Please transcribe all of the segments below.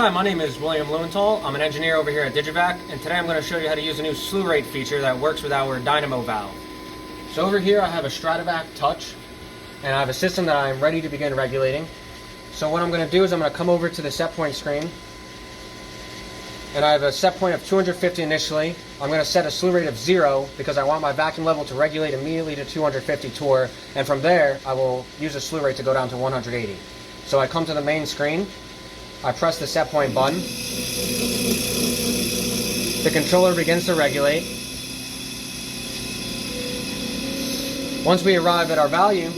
Hi, my name is Will Lewental. I'm an engineer over here at DigiVac, and today I'm going to show you how to use a new Slew Rate feature that works with our Dinamo valve. So over here I have a StrataVac Touch, and I have a system that I'm ready to begin regulating. So what I'm going to do is I'm going to come over to the set point screen, and I have a set point of 250 initially. I'm going to set a slew rate of 0 because I want my vacuum level to regulate immediately to 250 torr, and from there I will use the slew rate to go down to 180. So I come to the main screen, I press the set point button, the controller begins to regulate. Once we arrive at our value,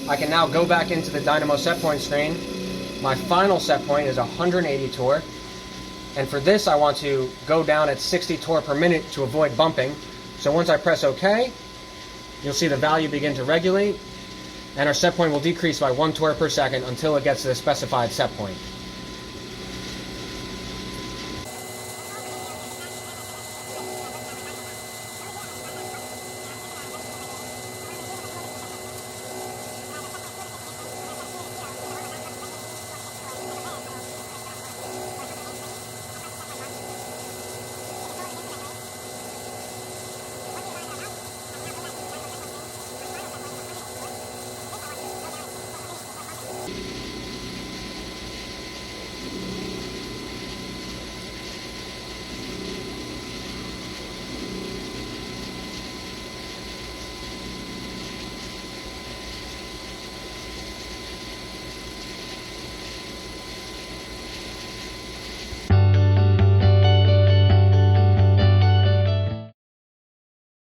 I can now go back into the Dinamo set point screen. My final set point is 180 torr, and for this I want to go down at 60 torr per minute to avoid bumping. So once I press OK, you'll see the value begin to regulate, and our set point will decrease by 1 torr per second until it gets to the specified set point.